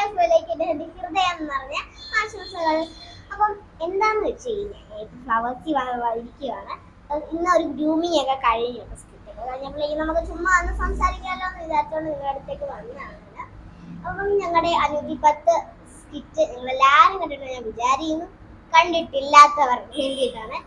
ലൈഫിലേക്ക് എന്റെ ഹൃദയം എന്ന് പറഞ്ഞ ആശംസകൾ. അപ്പം എന്താന്ന് വെച്ച് കഴിഞ്ഞാൽ ഫ്ലവേഴ്സ് ഇരിക്കുകയാണ്. ഇന്ന് ഒരു ഗ്രൂമിങ് ഒക്കെ കഴിഞ്ഞു. സ്കിറ്റൊക്കെ കഴിഞ്ഞപ്പോഴേക്കും നമുക്ക് ചുമ്മാ ഒന്ന് സംസാരിക്കാമല്ലോ എന്ന് വിചാരിച്ചോണ്ട് നിങ്ങളുടെ അടുത്തേക്ക് വന്നതാണ്. അപ്പം ഞങ്ങളുടെ 510 സ്കിറ്റ് നിങ്ങളെല്ലാവരും കണ്ടിട്ട് ഞാൻ വിചാരിക്കുന്നു. കണ്ടിട്ടില്ലാത്തവർക്ക് വേണ്ടിയിട്ടാണ്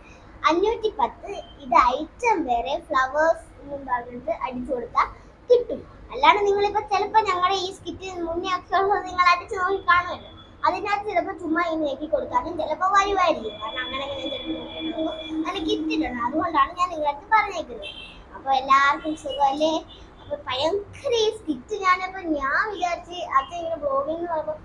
510. ഇത് ഐറ്റം വേറെ ഫ്ലവേഴ്സ് എന്നും പറഞ്ഞിട്ട് അടിച്ചു കൊടുത്താൽ കിട്ടും. അല്ലാണ്ട് നിങ്ങളിപ്പോൾ ചിലപ്പോൾ ഞങ്ങളുടെ ഈ സ്കിറ്റ് മുന്നേ ഒക്കെ നിങ്ങൾ അടിച്ചു നോക്കി കാണുമല്ലോ, അതിനകത്ത് ചിലപ്പോൾ ചുമ്മാ ഈ നോക്കി കൊടുത്താലും ചിലപ്പോൾ വരുമായിരിക്കും. കാരണം അങ്ങനെ അതിന് കിട്ടിയിട്ടുണ്ട്. അതുകൊണ്ടാണ് ഞാൻ നിങ്ങളുടെ അടുത്ത് പറഞ്ഞേക്കുന്നത്. അപ്പോൾ എല്ലാവർക്കും സുഖമല്ലേ? അപ്പോൾ ഭയങ്കര ഈ സ്കിറ്റ് ഞാനപ്പോൾ ഞാൻ വിചാരിച്ച് അച്ഛൻ ഇങ്ങനെ ബ്ലോഗിങ് എന്ന് പറയുമ്പോൾ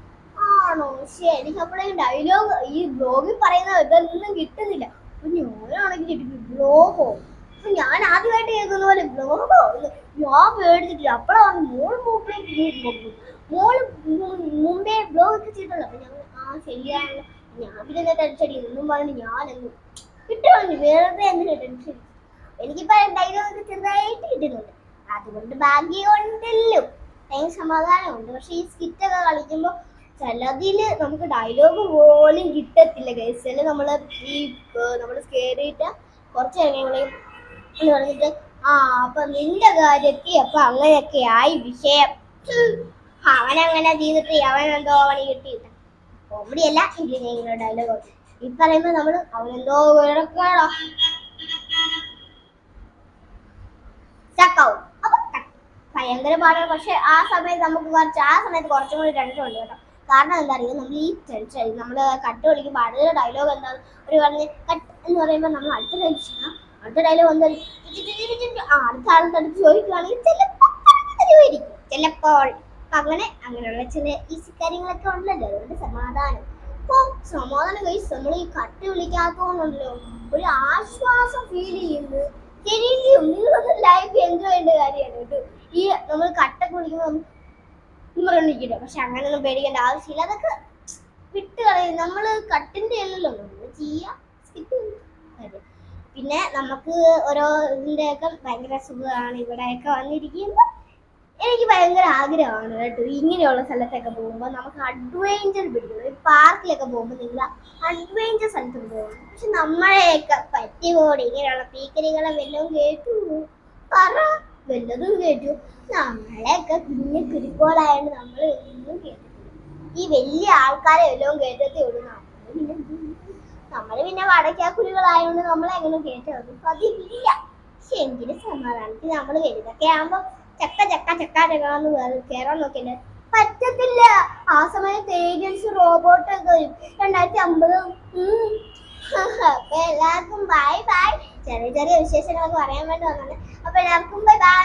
ആണോ ശരി, അപ്പോഴേക്കും ഡയലോഗ് ഈ ബ്ലോഗിൽ പറയുന്ന ഇതൊന്നും കിട്ടുന്നില്ല. അപ്പൊ ഞാനാണെങ്കിൽ ബ്ലോഗോ, അപ്പൊ ഞാൻ ആദ്യമായിട്ട് കേൾക്കുന്ന പോലെ ബ്ലോഗോ ഞാൻ പേടിച്ചിട്ടില്ല. അപ്പോഴാണ് മോള് മുമ്പേ ബ്ലോഗ് ഒക്കെ ചെയ്തിട്ടുള്ളു. അപ്പൊ ഞാൻ ശരിയാണല്ലോ, ഞാൻ പിന്നെ ടെൻഷൻ ഒന്നും പറഞ്ഞു ഞാനൊന്നും കിട്ടുവാണ് വെറുതെ എന്തിനാ ടെൻഷൻ. എനിക്കിപ്പോ ഡയലോഗ് ചെറുതായിട്ട് കിട്ടുന്നുണ്ട്, അതുകൊണ്ട് ഭാഗ്യമുണ്ടല്ലോ, ഭയങ്കര സമാധാനമുണ്ട്. പക്ഷെ ഈ സ്കിറ്റൊക്കെ കളിക്കുമ്പോൾ ചിലതില് നമുക്ക് ഡയലോഗ് പോലും കിട്ടത്തില്ല ഗൈസ്. ചില നമ്മള് കയറിയിട്ട് കുറച്ച് കാര്യങ്ങളെയും എന്ന് പറഞ്ഞിട്ട് അപ്പൊ നിന്റെ കാര്യത്തിൽ അപ്പൊ അങ്ങനെയൊക്കെ ആയി വിഷയം, അവനങ്ങനെ ചെയ്തിട്ട് അവനെന്തോ പണി കിട്ടിയിട്ട കോമഡി അല്ല ഇങ്ങനെ ഡയലോഗ് ഈ പറയുമ്പോ നമ്മള് അവനെന്തോ വിളക്കാടോ ചക്കാവും. അപ്പൊ ഭയങ്കര പാടാണ്. പക്ഷെ ആ സമയത്ത് കുറച്ചും കൂടി ടെൻഷൻ ഉണ്ട് കേട്ടോ. കാരണം എന്താ അറിയുക, നമ്മൾ ഈ ടെൻഷൻ നമ്മള് കട്ട് വിളിക്കുമ്പോൾ അടുത്ത ഡയലോഗ് എന്താണ് ഒരു പറഞ്ഞ് കട്ട് എന്ന് പറയുമ്പോൾ നമ്മൾ അടുത്ത ഡയലോഗ് എന്താ അടുത്ത ആളുടെ അടുത്ത് ചോദിക്കുകയാണെങ്കിൽ ചിലപ്പോൾ അങ്ങനെയുള്ള ചില ഈസി കാര്യങ്ങളൊക്കെ ഉണ്ടല്ലോ. അതുകൊണ്ട് സമാധാനം. അപ്പൊ സമാധാനം കഴിച്ച് നമ്മൾ ഈ കട്ട് വിളിക്കാത്തതുകൊണ്ടല്ലോ ഒരു ആശ്വാസം ഫീൽ ചെയ്യുന്നത്. ശരിക്കും നിങ്ങളൊന്ന് ലൈഫ് എൻജോയ് ചെയ്യേണ്ട കാര്യമാണ് കേട്ടോ. ഈ നമ്മൾ കട്ടൊക്കെ വിളിക്കുമ്പോൾ വിളിക്കട്ടോ. പക്ഷെ അങ്ങനെയൊന്നും പേടിക്കേണ്ട ആവശ്യമില്ല, അതൊക്കെ വിട്ട് കളയും. നമ്മള് കട്ടിന്റെ അല്ലല്ലോ നമ്മൾ ചെയ്യാം. പിന്നെ നമുക്ക് ഓരോ ഇതിന്റെയൊക്കെ ഭയങ്കര സുഖമാണ്. ഇവിടെയൊക്കെ വന്നിരിക്കുമ്പോൾ എനിക്ക് ഭയങ്കര ആഗ്രഹമാണ് കേട്ടോ, ഇങ്ങനെയുള്ള സ്ഥലത്തൊക്കെ പോകുമ്പോൾ നമുക്ക് അഡ്വഞ്ചർ പിടിക്കണം. ഈ പാർക്കിലൊക്കെ പോകുമ്പോൾ നിങ്ങൾ അഡ്വഞ്ചർ സ്ഥലത്ത് പോകണം. പക്ഷെ നമ്മളെയൊക്കെ പറ്റിയോടെ ഇങ്ങനെയുള്ള പീക്കരികളെ വല്ലതും കേട്ടു പറ, വല്ലതും കേട്ടു. നമ്മളെയൊക്കെ കുഞ്ഞു കുരുക്കോളായോണ്ട് നമ്മൾ ഒന്നും കേട്ടിട്ടില്ല. ഈ വലിയ ആൾക്കാരെ വല്ലതും കേട്ടതേ ഉള്ളൂ. നമ്മള് പിന്നെ വടക്കാക്കുരുകളായോണ്ട് നമ്മളെങ്ങനെ കേട്ടത് പതിവില്ല. പക്ഷെ എങ്കിലും സമാധാനത്തിൽ നമ്മൾ വലുതൊക്കെ ആകുമ്പോ ചക്കാന്ന് കേറാൻ നോക്കില്ലേ, പറ്റത്തില്ല. ആ സമയത്ത് ഏജൻസി റോബോട്ടൊക്കെ വരും 2050. അപ്പൊ എല്ലാവർക്കും ബൈ ബൈ. ചെറിയ ചെറിയ വിശേഷങ്ങളൊക്കെ പറയാൻ വേണ്ടി വന്നത്. അപ്പൊ എല്ലാവർക്കും ബൈ ബൈ.